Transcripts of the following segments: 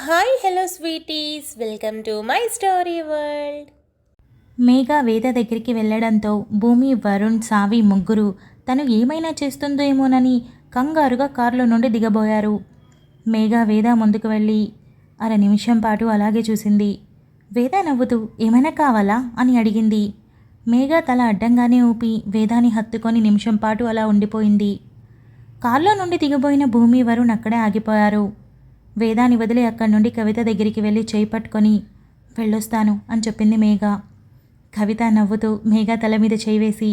Hi hello sweeties welcome to my story world. మేఘ వేద దగ్గరికి వెళ్ళడంతో భూమి, వరుణ్, సావి ముగ్గురు తను ఏమైనా చేస్తుందో ఏమోనని కంగారుగా కారులో నుండి దిగబోయారు. మేఘ వేద ముందుకు వెళ్ళి అర నిమిషం పాటు అలాగే చూసింది. వేద నవ్వుతూ ఏమైనా కావాలా అని అడిగింది. మేఘ తల అడ్డంగానే ఊపి వేదాని హత్తుకొని నిమిషం పాటు అలా ఉండిపోయింది. కారులో నుండి దిగబోయిన భూమి, వరుణ్ అక్కడే ఆగిపోయారు. వేదాని వదిలి అక్కడి నుండి కవిత దగ్గరికి వెళ్ళి చేయి పట్టుకొని వెళ్ళొస్తాను అని చెప్పింది మేఘ. కవిత నవ్వుతూ మేఘ తల మీద చేయి వేసి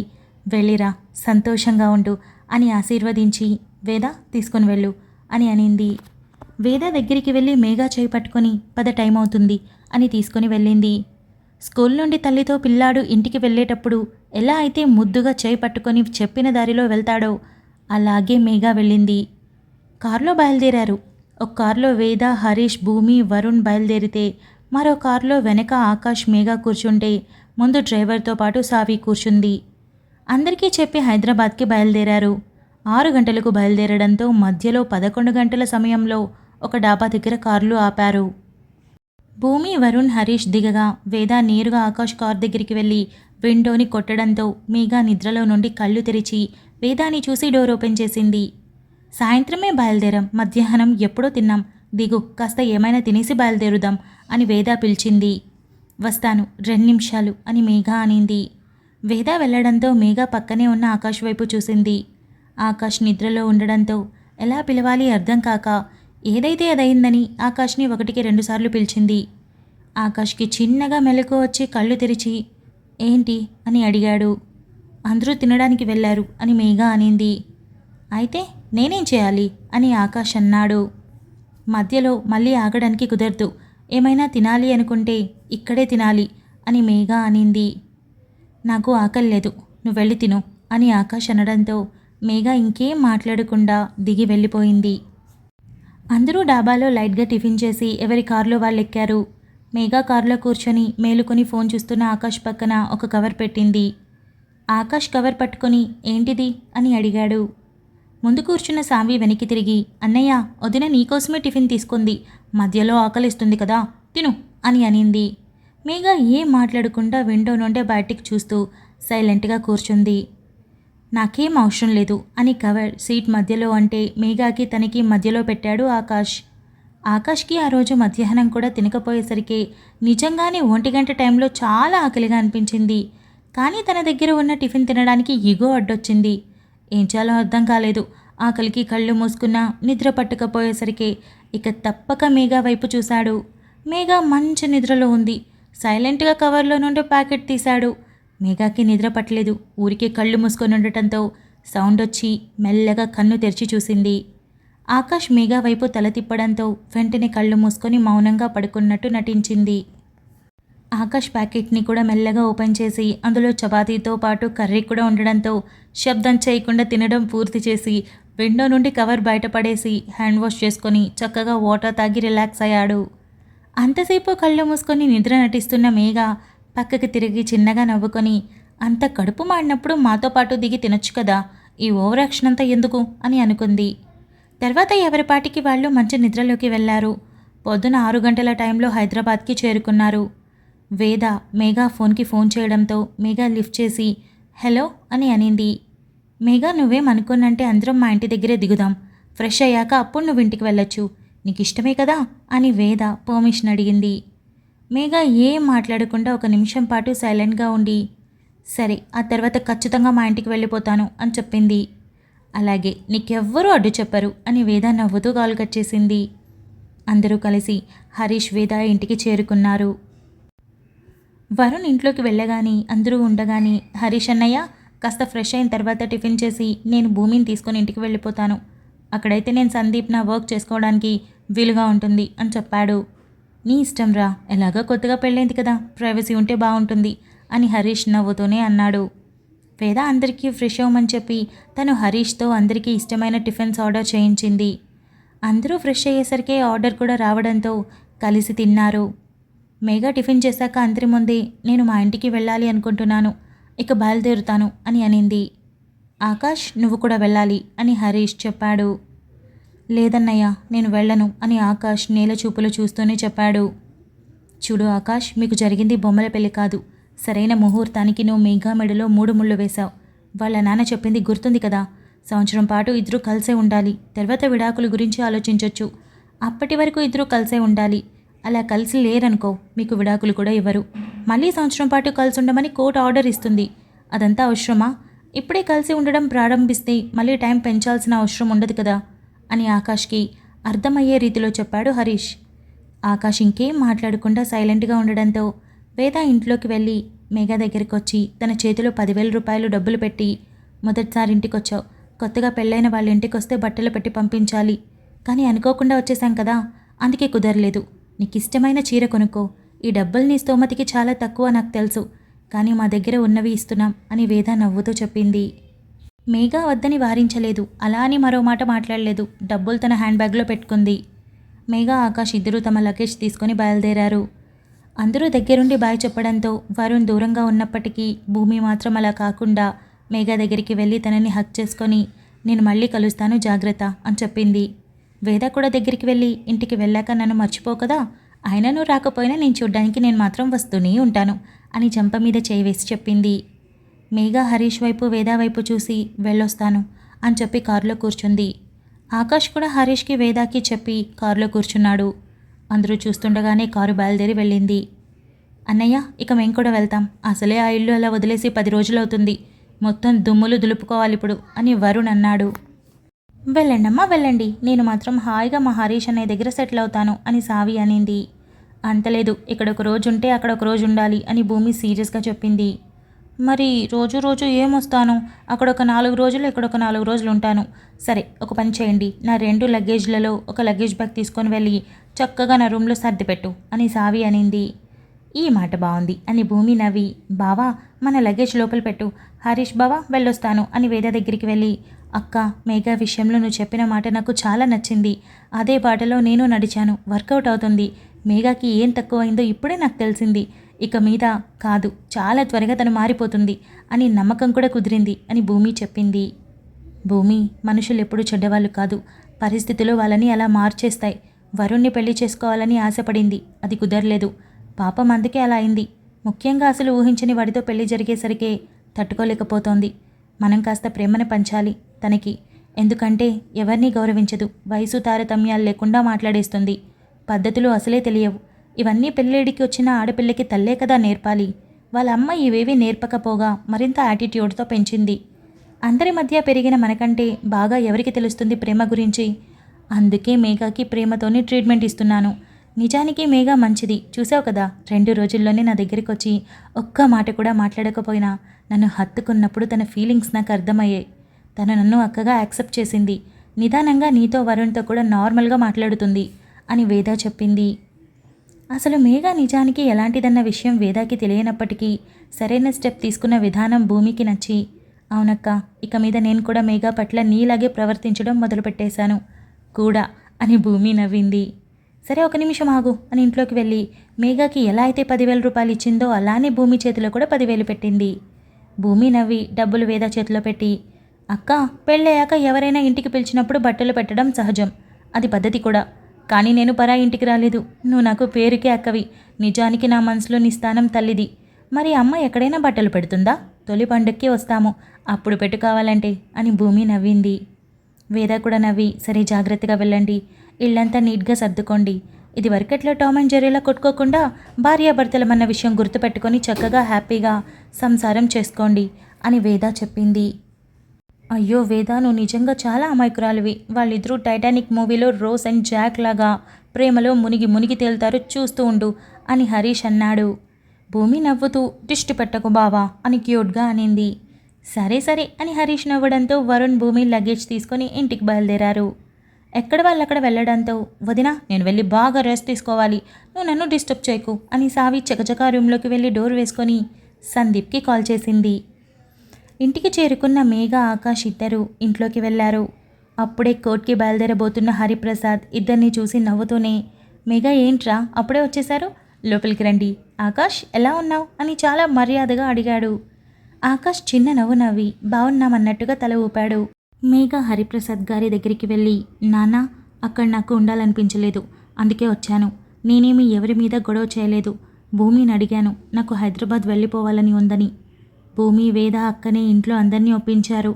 వెళ్ళిరా, సంతోషంగా ఉండు అని ఆశీర్వదించి వేద తీసుకొని వెళ్ళు అని అనింది. వేద దగ్గరికి వెళ్ళి మేఘ చేయి పట్టుకొని పద టైం అవుతుంది అని తీసుకొని వెళ్ళింది. స్కూల్ నుండి తల్లితో పిల్లాడు ఇంటికి వెళ్ళేటప్పుడు ఎలా అయితే ముద్దుగా చేయి పట్టుకొని చెప్పిన దారిలో వెళ్తాడో అలాగే మేఘ వెళ్ళింది. కారులో బయలుదేరారు. ఒక కారులో వేద, హరీష్, భూమి, వరుణ్ బయలుదేరితే మరో కారులో వెనక ఆకాష్, మేఘ కూర్చుంటే ముందు డ్రైవర్తో పాటు సావి కూర్చుంది. అందరికీ చెప్పి హైదరాబాద్కి బయలుదేరారు. 6 గంటలకు బయలుదేరడంతో మధ్యలో 11 గంటల సమయంలో ఒక డాబా దగ్గర కార్లు ఆపారు. భూమి, వరుణ్, హరీష్ దిగగా వేద నేరుగా ఆకాష్ కార్ దగ్గరికి వెళ్ళి విండోని కొట్టడంతో మేఘ నిద్రలో నుండి కళ్ళు తెరిచి వేదాని చూసి డోర్ ఓపెన్ చేసింది. సాయంత్రమే బయలుదేరాం, మధ్యాహ్నం ఎప్పుడో తిన్నాం, దిగు, కాస్త ఏమైనా తినేసి బయలుదేరుదాం అని వేద పిలిచింది. వస్తాను 2 నిమిషాలు అని మేఘ అనింది. వేద వెళ్ళడంతో మేఘ పక్కనే ఉన్న ఆకాష్ వైపు చూసింది. ఆకాష్ నిద్రలో ఉండడంతో ఎలా పిలవాలి అర్థం కాక ఏదైతే అదయిందని ఆకాష్ని 1కి 2 సార్లు పిలిచింది. ఆకాష్కి చిన్నగా మెలకు వచ్చి కళ్ళు తెరిచి ఏంటి అని అడిగాడు. అందరూ తినడానికి వెళ్ళారు అని మేఘ అనింది. అయితే నేనేం చేయాలి అని ఆకాష్ అన్నాడు. మధ్యలో మళ్ళీ ఆగడానికి కుదరదు, ఏమైనా తినాలి అనుకుంటే ఇక్కడే తినాలి అని మేఘ అనింది. నాకు ఆకలి లేదు, నువ్వు వెళ్ళి తిను అని ఆకాష్ అనడంతో మేఘ ఇంకేం మాట్లాడకుండా దిగి వెళ్ళిపోయింది. అందరూ డాబాలో లైట్గా టిఫిన్ చేసి ఎవరి కారులో వాళ్ళు ఎక్కారు. మేఘ కారులో కూర్చొని మేలుకొని ఫోన్ చూస్తున్న ఆకాష్ పక్కన ఒక కవర్ పెట్టింది. ఆకాష్ కవర్ పట్టుకొని ఏంటిది అని అడిగాడు. ముందు కూర్చున్న సావి వెనక్కి తిరిగి అన్నయ్య, వదిన నీకోసమే టిఫిన్ తీసుకుంది, మధ్యలో ఆకలిస్తుంది కదా, తిను అని అనింది. మేఘ ఏం మాట్లాడకుండా విండో నుండే బయటికి చూస్తూ సైలెంట్గా కూర్చుంది. నాకేం అవసరం లేదు అని కవర్ సీట్ మధ్యలో అంటే మేఘాకి తనకి మధ్యలో పెట్టాడు ఆకాష్. ఆకాష్కి ఆ రోజు మధ్యాహ్నం కూడా తినకపోయేసరికి నిజంగానే 1 గంట టైంలో చాలా ఆకలిగా అనిపించింది. కానీ తన దగ్గర ఉన్న టిఫిన్ తినడానికి ఇగో అడ్డొచ్చింది. ఏం చేయాలో అర్థం కాలేదు. ఆకలికి కళ్ళు మూసుకున్నా నిద్ర పట్టకపోయేసరికి ఇక తప్పక మేఘ వైపు చూశాడు. మేఘ మంచి నిద్రలో ఉంది. సైలెంట్గా కవర్లో నుండి ప్యాకెట్ తీశాడు. మేఘాకి నిద్ర పట్టలేదు. ఊరికే కళ్ళు మూసుకొని ఉండటంతో సౌండ్ వచ్చి మెల్లగా కన్ను తెరిచి చూసింది. ఆకాష్ మేఘ వైపు తల తిప్పడంతో వెంటనే కళ్ళు మూసుకొని మౌనంగా పడుకున్నట్టు నటించింది. ఆకాష్ ప్యాకెట్ని కూడా మెల్లగా ఓపెన్ చేసి అందులో చపాతీతో పాటు కర్రీ కూడా ఉండడంతో శబ్దం చేయకుండా తినడం పూర్తి చేసి విండో నుండి కవర్ బయటపడేసి హ్యాండ్ వాష్ చేసుకొని చక్కగా వాటర్ తాగి రిలాక్స్ అయ్యాడు. అంతసేపు కళ్ళు మూసుకొని నిద్ర నటిస్తున్న మేఘ పక్కకి తిరిగి చిన్నగా నవ్వుకొని అంత కడుపు మాడినప్పుడు మాతో పాటు దిగి తినొచ్చు కదా, ఈ ఓవర్ యాక్షన్ అంతా ఎందుకు అని అనుకుంది. తర్వాత ఎవరిపాటికి వాళ్ళు మంచి నిద్రలోకి వెళ్లారు. పొద్దున 6 గంటల టైంలో హైదరాబాద్కి చేరుకున్నారు. వేద మేఘ ఫోన్కి ఫోన్ చేయడంతో మేఘ లిఫ్ట్ చేసి హలో అని అనింది. మేఘ నువ్వేం అనుకున్నంటే అందరం మా ఇంటి దగ్గరే దిగుదాం, ఫ్రెష్ అయ్యాక అప్పుడు నువ్వు ఇంటికి వెళ్ళొచ్చు, నీకు ఇష్టమే కదా అని వేద పర్మిషన్ అడిగింది. మేఘ ఏం మాట్లాడకుండా 1 నిమిషం పాటు సైలెంట్గా ఉండి సరే ఆ తర్వాత ఖచ్చితంగా మా ఇంటికి వెళ్ళిపోతాను అని చెప్పింది. అలాగే నీకెవ్వరూ అడ్డు చెప్పరు అని వేద నవ్వుతూ కాల్ కట్ చేసింది. అందరూ కలిసి హరీష్, వేద ఇంటికి చేరుకున్నారు. వరుణ్ ఇంట్లోకి వెళ్ళగానే అందరూ ఉండగానే హరీష్ అన్నయ్య కాస్త ఫ్రెష్ అయిన తర్వాత టిఫిన్ చేసి నేను భూమిని తీసుకొని ఇంటికి వెళ్ళిపోతాను, అక్కడైతే నేను సందీప్ నా వర్క్ చేసుకోవడానికి వీలుగా ఉంటుంది అని చెప్పాడు. నీ ఇష్టం రా, ఎలాగో కొత్తగా పెళ్ళైంది కదా, ప్రైవసీ ఉంటే బాగుంటుంది అని హరీష్ నవ్వుతూనే అన్నాడు. వేద అందరికీ ఫ్రెష్ అవ్వమని చెప్పి తను హరీష్తో అందరికీ ఇష్టమైన టిఫిన్స్ ఆర్డర్ చేయించింది. అందరూ ఫ్రెష్ అయ్యేసరికి ఆర్డర్ కూడా రావడంతో కలిసి తిన్నారు. మేఘ టిఫిన్ చేశాక అందరి ముందే నేను మా ఇంటికి వెళ్ళాలి అనుకుంటున్నాను, ఇక బయలుదేరుతాను అని అనింది. ఆకాష్ నువ్వు కూడా వెళ్ళాలి అని హరీష్ చెప్పాడు. లేదన్నయ్య, నేను వెళ్ళను అని ఆకాష్ నేల చూపులు చూస్తూనే చెప్పాడు. చూడు ఆకాష్, మీకు జరిగింది బొమ్మల పెళ్లి కాదు. సరైన ముహూర్తానికి నువ్వు మేఘా మెడలో 3 ముళ్ళు వేశావు. వాళ్ళ నాన్న చెప్పింది గుర్తుంది కదా, సంవత్సరం పాటు ఇద్దరూ కలిసే ఉండాలి, తర్వాత విడాకుల గురించి ఆలోచించవచ్చు. అప్పటి వరకు ఇద్దరూ కలిసే ఉండాలి. అలా కలిసి లేరనుకో, మీకు విడాకులు కూడా ఇవ్వరు. మళ్ళీ సంవత్సరం పాటు కలిసి ఉండమని కోర్టు ఆర్డర్ ఇస్తుంది. అదంతా అవసరమా? ఇప్పుడే కలిసి ఉండడం ప్రారంభిస్తే మళ్ళీ టైం పెంచాల్సిన అవసరం ఉండదు కదా అని ఆకాష్కి అర్థమయ్యే రీతిలో చెప్పాడు హరీష్. ఆకాష్ ఇంకేం మాట్లాడకుండా సైలెంట్గా ఉండడంతో వేద ఇంట్లోకి వెళ్ళి మేఘా దగ్గరికి వచ్చి తన చేతిలో 10,000 రూపాయలు డబ్బులు పెట్టి, మొదటిసారి ఇంటికొచ్చావు, కొత్తగా పెళ్ళైన వాళ్ళ ఇంటికి వస్తే బట్టలు పెట్టి పంపించాలి, కానీ అనుకోకుండా వచ్చేసాం కదా, అందుకే కుదరలేదు. నీకు ఇష్టమైన చీర కొనుక్కో. ఈ డబ్బులు నీ స్తోమతికి చాలా తక్కువ నాకు తెలుసు, కానీ మా దగ్గర ఉన్నవి ఇస్తున్నాం అని వేద నవ్వుతూ చెప్పింది. మేఘా వద్దని వారించలేదు, అలా అని మరో మాట మాట్లాడలేదు. డబ్బులు తన హ్యాండ్ బ్యాగ్లో పెట్టుకుంది. మేఘా, ఆకాష్ ఇద్దరూ తమ లగేజ్ తీసుకొని బయలుదేరారు. అందరూ దగ్గరుండి బాయ్ చెప్పడంతో వరుణ్ దూరంగా ఉన్నప్పటికీ భూమి మాత్రం అలా కాకుండా మేఘా దగ్గరికి వెళ్ళి తనని హక్ చేసుకొని, నేను మళ్ళీ కలుస్తాను, జాగ్రత్త అని చెప్పింది. వేద కూడా దగ్గరికి వెళ్ళి, ఇంటికి వెళ్ళాక నన్ను మర్చిపో కదా, అయినా నువ్వు రాకపోయినా నేను చూడ్డానికి నేను మాత్రం వస్తూనే ఉంటాను అని చెంప మీద చేయి వేసి చెప్పింది. మేఘా హరీష్ వైపు వేద వైపు చూసి వెళ్ళొస్తాను అని చెప్పి కారులో కూర్చుంది. ఆకాష్ కూడా హరీష్కి వేదాకి చెప్పి కారులో కూర్చున్నాడు. అందరూ చూస్తుండగానే కారు బయలుదేరి వెళ్ళింది. అన్నయ్య, ఇక మేము కూడా వెళ్తాం, అసలే ఆ ఇల్లు అలా వదిలేసి 10 రోజులవుతుంది, మొత్తం దుమ్ములు దులుపుకోవాలిప్పుడు అని వరుణ్ అన్నాడు. వెళ్ళండమ్మా వెళ్ళండి, నేను మాత్రం హాయిగా మా హరీష్ అనే దగ్గర సెటిల్ అవుతాను అని సావి అనింది. అంతలేదు, ఇక్కడ ఒక రోజు ఉంటే అక్కడ ఒక రోజు ఉండాలి అని భూమి సీరియస్గా చెప్పింది. మరి రోజు రోజు ఏమొస్తాను, అక్కడ ఒక 4 రోజులు ఇక్కడ ఒక 4 రోజులు ఉంటాను. సరే, ఒక పని చేయండి, నా 2 లగేజ్లలో ఒక లగేజ్ బ్యాగ్ తీసుకొని వెళ్ళి చక్కగా నా రూమ్లో సర్దిపెట్టు అని సావి అనింది. ఈ మాట బాగుంది అని భూమి నవ్వి, బావా మన లగేజ్ లోపల పెట్టు, హరీష్ బావా వెళ్ళొస్తాను అని వేద దగ్గరికి వెళ్ళి, అక్క, మేఘా విషయంలో నువ్వు చెప్పిన మాట నాకు చాలా నచ్చింది, అదే బాటలో నేను నడిచాను, వర్కౌట్ అవుతుంది, మేఘాకి ఏం తక్కువైందో ఇప్పుడే నాకు తెలిసింది, ఇక మీద కాదు చాలా త్వరగా తను మారిపోతుంది అని నమ్మకం కూడా కుదిరింది అని భూమి చెప్పింది. భూమి, మనుషులు ఎప్పుడూ చెడ్డవాళ్ళు కాదు, పరిస్థితులు వాళ్ళని అలా మార్చేస్తాయి. వరుణ్ణి పెళ్లి చేసుకోవాలని ఆశపడింది, అది కుదరలేదు, పాపం అందుకే అలా అయింది. ముఖ్యంగా అసలు ఊహించని వాడితో పెళ్లి జరిగేసరికే తట్టుకోలేకపోతోంది. మనం కాస్త ప్రేమను పంచాలి తనకి, ఎందుకంటే ఎవరినీ గౌరవించదు, వయసు తారతమ్యాలు లేకుండా మాట్లాడేస్తుంది, పద్ధతులు అసలే తెలియవు. ఇవన్నీ పెళ్ళిడికి వచ్చిన ఆడపిల్లకి తల్లే కదా నేర్పాలి. వాళ్ళ అమ్మ ఇవేవీ నేర్పకపోగా మరింత యాటిట్యూడ్తో పెంచింది. అందరి మధ్య పెరిగిన మనకంటే బాగా ఎవరికి తెలుస్తుంది ప్రేమ గురించి? అందుకే మేఘాకి ప్రేమతోనే ట్రీట్మెంట్ ఇస్తున్నాను. నిజానికి మేఘా మంచిది, చూసావు కదా, 2 రోజుల్లోనే నా దగ్గరికి వచ్చి ఒక్క మాట కూడా మాట్లాడకపోయినా నన్ను హత్తుకున్నప్పుడు తన ఫీలింగ్స్ నాకు అర్థమయ్యాయి. తను నన్ను అక్కగా యాక్సెప్ట్ చేసింది. నిదానంగా నీతో వరుణ్తో కూడా నార్మల్గా మాట్లాడుతుంది అని వేద చెప్పింది. అసలు మేఘా నిజానికి ఎలాంటిదన్న విషయం వేదాకి తెలియనప్పటికీ సరైన స్టెప్ తీసుకున్న విధానం భూమికి నచ్చి, అవునక్క, ఇక మీద నేను కూడా మేఘా పట్ల నీలాగే ప్రవర్తించడం మొదలుపెట్టేశాను కూడా అని భూమి నవ్వింది. సరే, ఒక నిమిషం ఆగు అని ఇంట్లోకి వెళ్ళి మేఘాకి ఎలా అయితే 10,000 రూపాయలు ఇచ్చిందో అలానే భూమి చేతిలో కూడా 10,000 పెట్టింది. భూమి నవ్వి డబ్బులు వేద చేతిలో పెట్టి, అక్క, పెళ్ళయ్యాక ఎవరైనా ఇంటికి పిలిచినప్పుడు బట్టలు పెట్టడం సహజం, అది పద్ధతి కూడా, కానీ నేను పరా ఇంటికి రాలేదు, నువ్వు నాకు పేరుకే అక్కవి, నిజానికి నా మనసులో నీ స్థానం తల్లిది. మరి అమ్మ ఎక్కడైనా బట్టలు పెడుతుందా? తొలి పండుగకి వస్తాము, అప్పుడు పెట్టుకోవాలంటే అని భూమి నవ్వింది. వేద కూడా నవ్వి, సరే జాగ్రత్తగా వెళ్ళండి, ఇల్లంతా నీట్గా సర్దుకోండి, ఇది వరకట్లో టామ్ అండ్ జెర్రీలా కొట్టుకోకుండా భార్యాభర్తలమన్న విషయం గుర్తుపెట్టుకొని చక్కగా హ్యాపీగా సంసారం చేసుకోండి అని వేద చెప్పింది. అయ్యో వేద, నువ్వు నిజంగా చాలా అమాయకురాలివి, వాళ్ళిద్దరూ టైటానిక్ మూవీలో రోజ్ అండ్ జాక్ లాగా ప్రేమలో మునిగి మునిగి తేలుతారు, చూస్తూ ఉండు అని హరీష్ అన్నాడు. భూమి నవ్వుతూ, దిష్టి పెట్టకు బావా అని క్యూట్గా అనింది. సరే సరే అని హరీష్ నవ్వడంతో వరుణ్ భూమి లగేజ్ తీసుకొని ఇంటికి బయలుదేరారు. ఎక్కడ వాళ్ళు అక్కడ వెళ్ళడంతో, వదినా నేను వెళ్ళి బాగా రెస్ట్ తీసుకోవాలి, నువ్వు నన్ను డిస్టర్బ్ చేయకు అని సావి చకచకా రూమ్లోకి వెళ్ళి డోర్ వేసుకొని సందీప్కి కాల్ చేసింది. ఇంటికి చేరుకున్న మేఘ, ఆకాష్ ఇద్దరు ఇంట్లోకి వెళ్ళారు. అప్పుడే కోర్టుకి బయలుదేరబోతున్న హరిప్రసాద్ ఇద్దరిని చూసి నవ్వుతూనే, మేఘ ఏంట్రా అప్పుడే వచ్చేశారు, లోపలికి రండి, ఆకాష్ ఎలా ఉన్నావు అని చాలా మర్యాదగా అడిగాడు. ఆకాష్ చిన్న నవ్వు నవ్వి బాగున్నామన్నట్టుగా తల ఊపాడు. మేఘ హరిప్రసాద్ గారి దగ్గరికి వెళ్ళి, నాన్న అక్కడ నాకు ఉండాలనిపించలేదు, అందుకే వచ్చాను. నేనేమి ఎవరి మీద గొడవ చేయలేదు. భూమిని అడిగాను నాకు హైదరాబాద్ వెళ్ళిపోవాలని ఉందని. భూమి, వేద అక్కనే ఇంట్లో అందరినీ ఒప్పించారు.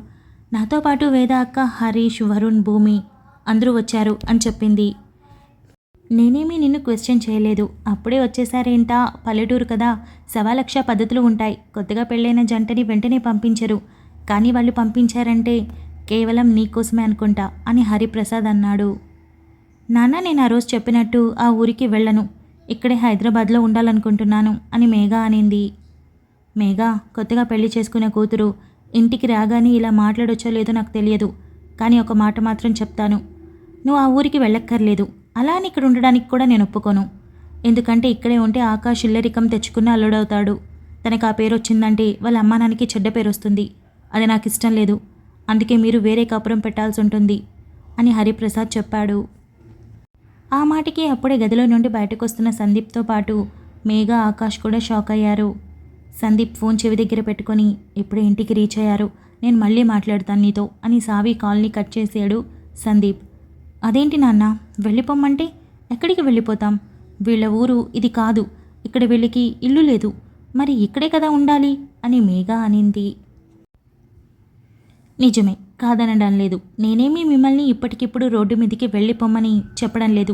నాతో పాటు వేద అక్క, హరీష్, వరుణ్, భూమి అందరూ వచ్చారు అని చెప్పింది. నేనేమీ నిన్ను క్వశ్చన్ చేయలేదు. అప్పుడే వచ్చేసారేంటా, పల్లెటూరు కదా, 1,00,000 పద్ధతులు ఉంటాయి. కొత్తగా పెళ్ళైన జంటని వెంటనే పంపించరు. కానీ వాళ్ళు పంపించారంటే కేవలం నీకోసమే అనుకుంటా అని హరిప్రసాద్ అన్నాడు. నాన్న, నేను ఆ రోజు చెప్పినట్టు ఆ ఊరికి వెళ్ళను, ఇక్కడే హైదరాబాద్లో ఉండాలనుకుంటున్నాను అని మేఘా అనింది. మేఘా, కొత్తగా పెళ్లి చేసుకునే కూతురు ఇంటికి రాగానే ఇలా మాట్లాడొచ్చో లేదో నాకు తెలియదు. కానీ ఒక మాట మాత్రం చెప్తాను, నువ్వు ఆ ఊరికి వెళ్ళక్కర్లేదు. అలా అని ఇక్కడ ఉండడానికి కూడా నేను ఒప్పుకోను. ఎందుకంటే ఇక్కడే ఉంటే ఆకాష్ ఇల్లరికం తెచ్చుకున్న అల్లుడవుతాడు. తనకు ఆ పేరు వచ్చిందంటే వాళ్ళ అమ్మా నాన్నకి చెడ్డ పేరు వస్తుంది. అది నాకు ఇష్టం లేదు. అందుకే మీరు వేరే కాపురం పెట్టాల్సి ఉంటుంది అని హరిప్రసాద్ చెప్పాడు. ఆ మాటకి అప్పుడే గదిలో నుండి బయటకు వస్తున్న సందీప్తో పాటు మేఘా, ఆకాష్ కూడా షాక్ అయ్యారు. సందీప్ ఫోన్ చెవి దగ్గర పెట్టుకొని, ఇప్పుడే ఇంటికి రీచ్ అయ్యారు, నేను మళ్ళీ మాట్లాడతాను నీతో అని సావి కాల్ని కట్ చేసాడు సందీప్. అదేంటి నాన్న, వెళ్ళిపోమ్మంటే ఎక్కడికి వెళ్ళిపోతాం? వీళ్ళ ఊరు ఇది కాదు, ఇక్కడ వీళ్ళకి ఇల్లు లేదు, మరి ఇక్కడే కదా ఉండాలి అని మేఘా అనింది. నిజమే, కాదనడం లేదు. నేనేమీ మిమ్మల్ని ఇప్పటికిప్పుడు రోడ్డు మీదకి వెళ్ళిపోమ్మని చెప్పడం లేదు.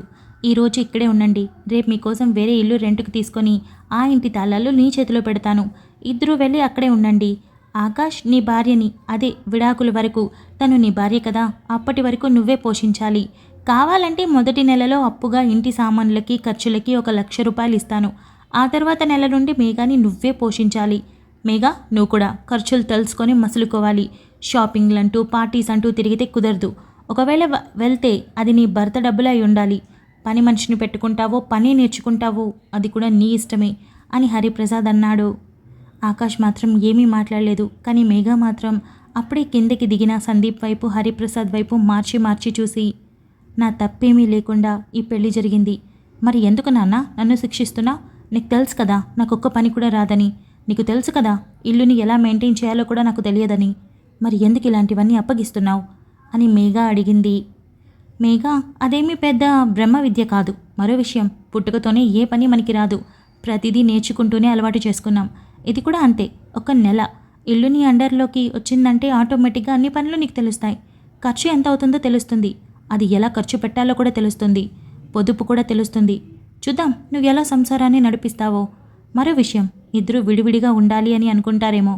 ఈరోజు ఇక్కడే ఉండండి. రేపు మీకోసం వేరే ఇల్లు రెంట్కి తీసుకొని ఆ ఇంటి తాళాలు నీ చేతిలో పెడతాను. ఇద్దరూ వెళ్ళి అక్కడే ఉండండి. ఆకాష్ నీ భార్యని, అదే విడాకుల వరకు తను నీ భార్య కదా, అప్పటి వరకు నువ్వే పోషించాలి. కావాలంటే మొదటి నెలలో అప్పుగా ఇంటి సామాన్లకి ఖర్చులకి 1,00,000 రూపాయలు ఇస్తాను. ఆ తర్వాత నెల నుండి మేఘాని నువ్వే పోషించాలి. మేఘా, నువ్వు కూడా ఖర్చులు తెలుసుకొని మసులుకోవాలి. షాపింగ్లంటూ పార్టీస్ అంటూ తిరిగితే కుదరదు. ఒకవేళ వెళ్తే అది నీ భర్త డబ్బులై ఉండాలి. పని మనిషిని పెట్టుకుంటావో పని నేర్చుకుంటావో అది కూడా నీ ఇష్టమే అని హరిప్రసాద్ అన్నాడు. ఆకాష్ మాత్రం ఏమీ మాట్లాడలేదు. కానీ మేఘా మాత్రం అప్పుడే కిందకి దిగిన సందీప్ వైపు, హరిప్రసాద్ వైపు మార్చి మార్చి చూసి, నా తప్పేమీ లేకుండా ఈ పెళ్లి జరిగింది. మరి ఎందుకు నాన్న నన్ను శిక్షిస్తున్నా? నీకు తెలుసు కదా నాకొక్క పని కూడా రాదని. నీకు తెలుసు కదా ఇల్లుని ఎలా మెయింటైన్ చేయాలో కూడా నాకు తెలియదని. మరి ఎందుకు ఇలాంటివన్నీ అప్పగిస్తున్నావు అని మేఘా అడిగింది. మేఘా, అదేమీ పెద్ద బ్రహ్మ విద్య కాదు. మరో విషయం, పుట్టుకతోనే ఏ పని మనకి రాదు. ప్రతిదీ నేర్చుకుంటూనే అలవాటు చేసుకున్నాం. ఇది కూడా అంతే. ఒక నెల ఇల్లుని అండర్లోకి వచ్చిందంటే ఆటోమేటిక్గా అన్ని పనులు నీకు తెలుస్తాయి. ఖర్చు ఎంత అవుతుందో తెలుస్తుంది. అది ఎలా ఖర్చు పెట్టాలో కూడా తెలుస్తుంది. పొదుపు కూడా తెలుస్తుంది. చూద్దాం నువ్వు ఎలా సంసారాన్ని నడిపిస్తావో. మరో విషయం, ఇద్దరు విడివిడిగా ఉండాలి అని అనుకుంటారేమో.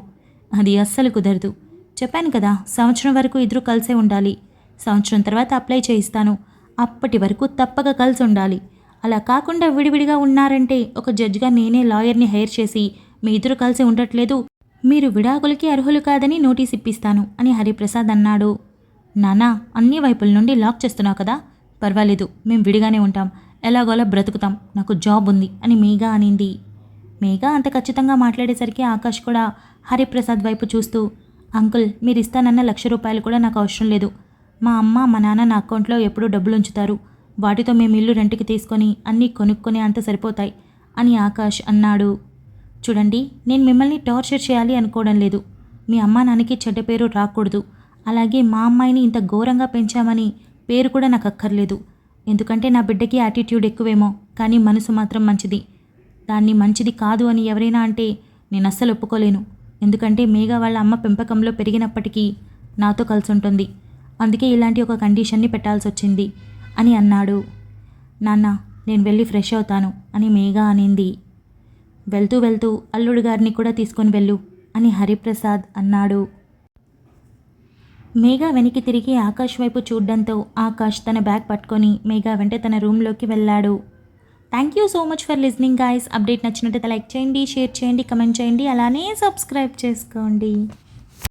అది అస్సలు కుదరదు. చెప్పాను కదా, సంవత్సరం వరకు ఇద్దరు కలిసే ఉండాలి. సంవత్సరం తర్వాత అప్లై చేయిస్తాను. అప్పటి వరకు తప్పక కలిసి ఉండాలి. అలా కాకుండా విడివిడిగా ఉన్నారంటే ఒక జడ్జిగా నేనే లాయర్ని హైర్ చేసి మీ ఇద్దరు కలిసి ఉండట్లేదు, మీరు విడాకులకి అర్హులు కాదని నోటీస్ ఇప్పిస్తాను అని హరిప్రసాద్ అన్నాడు. నానా, అన్ని వైపుల నుండి లాక్ చేస్తున్నావు కదా, పర్వాలేదు, మేము విడిగానే ఉంటాం, ఎలాగోలా బ్రతుకుతాం, నాకు జాబ్ ఉంది అని మేఘా అనింది. మేఘా అంత ఖచ్చితంగా మాట్లాడేసరికి ఆకాష్ కూడా హరిప్రసాద్ వైపు చూస్తూ, అంకుల్, మీరు ఇస్తానన్న 1,00,000 రూపాయలు కూడా నాకు అవసరం లేదు. మా అమ్మ మా నాన్న నా అకౌంట్లో ఎప్పుడూ డబ్బులు ఉంచుతారు. వాటితో మేము ఇల్లు రెంట్కి తీసుకొని అన్నీ కొనుక్కొని అంత సరిపోతాయి అని ఆకాష్ అన్నాడు. చూడండి, నేను మిమ్మల్ని టార్చర్ చేయాలి అనుకోవడం లేదు. మీ అమ్మా నాన్నకి చెడ్డ పేరు రాకూడదు. అలాగే మా అమ్మాయిని ఇంత ఘోరంగా పెంచామని పేరు కూడా నాకు అక్కర్లేదు. ఎందుకంటే నా బిడ్డకి యాటిట్యూడ్ ఎక్కువేమో, కానీ మనసు మాత్రం మంచిది. దాన్ని మంచిది కాదు అని ఎవరైనా అంటే నేను అస్సలు ఒప్పుకోలేను. ఎందుకంటే మేఘా వాళ్ళ అమ్మ పెంపకంలో పెరిగినప్పటికీ నాతో కలిసి ఉంటుంది. అందుకే ఇలాంటి ఒక కండిషన్ని పెట్టాల్సి వచ్చింది అని అన్నాడు. నాన్న, నేను వెళ్ళి ఫ్రెష్ అవుతాను అని మేఘా అనింది. వెళ్తూ వెళ్తూ అల్లుడు గారిని కూడా తీసుకొని వెళ్ళు అని హరిప్రసాద్ అన్నాడు. మేఘా వెనక్కి తిరిగి ఆకాష్ వైపు చూడ్డంతో ఆకాష్ తన బ్యాగ్ పట్టుకొని మేఘా వెంట తన రూమ్లోకి వెళ్ళాడు. Thank you so much for listening guys. Update నచ్చినట్టయితే లైక్ చేయండి, షేర్ చేయండి, కమెంట్ చేయండి, అలానే సబ్స్క్రైబ్ చేసుకోండి.